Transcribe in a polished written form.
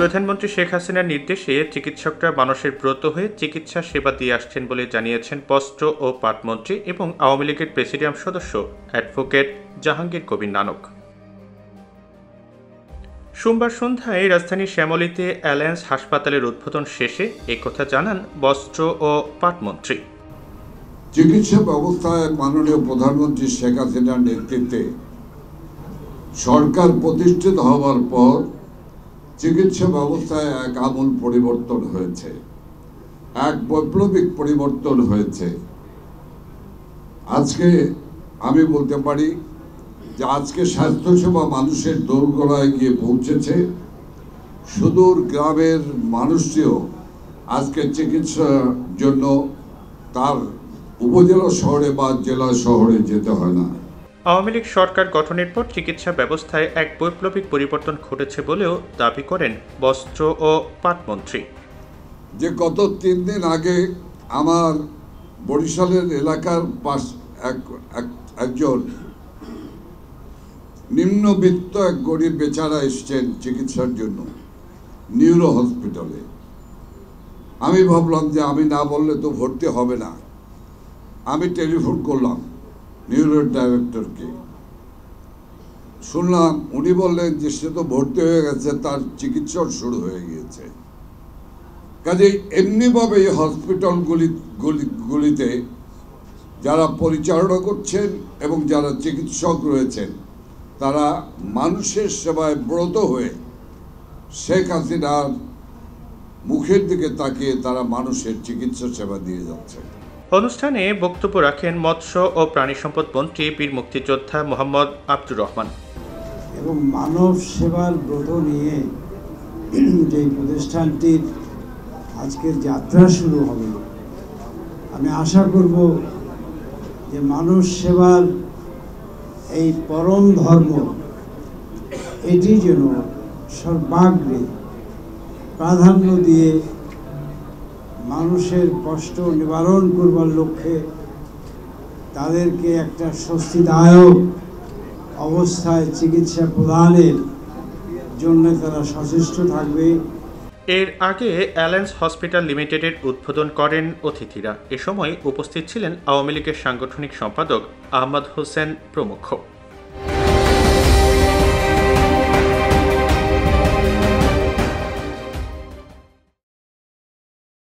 প্রধানমন্ত্রী শেখ হাসিনার নির্দেশে চিকিৎসকরা মানুষের ব্রত হয়ে চিকিৎসা সেবা দিয়ে আসছেন বলে জানিয়েছেন বস্ত্র ও পাটমন্ত্রী এবং আওয়ামী লীগের প্রেসিডিয়াম সদস্য অ্যাডভোকেট জাহাঙ্গীর কবির নানক। সোমবার সন্ধ্যায় রাজধানীর শ্যামলীতে অ্যালায়েন্স হাসপাতালের উদ্বোধন শেষে একথা জানান বস্ত্র ও পাটমন্ত্রী। চিকিৎসা ব্যবস্থায় মাননীয় প্রধানমন্ত্রী শেখ হাসিনার নেতৃত্বে সরকার প্রতিষ্ঠিত হওয়ার পর চিকিৎসা ব্যবস্থায় এক আমূল পরিবর্তন হয়েছে, এক বৈপ্লবিক পরিবর্তন হয়েছে। আজকে আমি বলতে পারি যে আজকে স্বাস্থ্যসেবা মানুষের দোরগোড়ায় গিয়ে পৌঁছেছে। সুদূর গ্রামের মানুষটিও আজকে চিকিৎসার জন্য তার উপজেলা শহরে বা জেলা শহরে যেতে হয় না। আওয়ামী লীগ সরকার গঠনের পর চিকিৎসা ব্যবস্থায় এক বৈপ্লবিক পরিবর্তন ঘটেছে বলেও দাবি করেন বস্ত্র ও পাটমন্ত্রী। যে গত 3 দিন আগে আমার বরিশালের এলাকার পাশ একজন নিম্নবিত্ত এক গরিব বেচারা এসছেন চিকিৎসার জন্য নিউরো হসপিটালে। আমি ভাবলাম যে আমি না বললে তো ভর্তি হবে না। আমি টেলিফোন করলাম নিউরোর ডাইরেক্টরকে, শুনলাম উনি বললেন যে সে তো ভর্তি হয়ে গেছে, তার চিকিৎসা শুরু হয়ে গিয়েছে। কাজে এমনিভাবে এই হসপিটালগুলিতে যারা পরিচালনা করছেন এবং যারা চিকিৎসক রয়েছেন তারা মানুষের সেবায় ব্রত হয়ে শেখ হাসিনার মুখের দিকে তাকিয়ে তারা মানুষের চিকিৎসা সেবা দিয়ে যাচ্ছে। অনুষ্ঠানে বক্তব্য রাখেন মৎস্য ও প্রাণী সম্পদ মন্ত্রী বীর মুক্তিযোদ্ধা মোহাম্মদ আব্দুর রহমান। এবং মানব সেবার ব্রত নিয়ে যে প্রতিষ্ঠানটির আজকের যাত্রা শুরু হবে, আমি আশা করব যে মানুষ সেবার এই পরম ধর্ম এটি যেন সর্বাগ্রে প্রাধান্য দিয়ে মানুষের কষ্ট নিবারণ করবার লক্ষ্যে তাদেরকে একটা স্বস্তিদায়ক অবস্থায় চিকিৎসা প্রদানের জন্য তারা সচেষ্ট থাকবে। এর আগে অ্যালায়েন্স হসপিটাল লিমিটেডের উদ্বোধন করেন অতিথিরা। এ সময় উপস্থিত ছিলেন আওয়ামী লীগের সাংগঠনিক সম্পাদক আহমদ হোসেন প্রমুখ।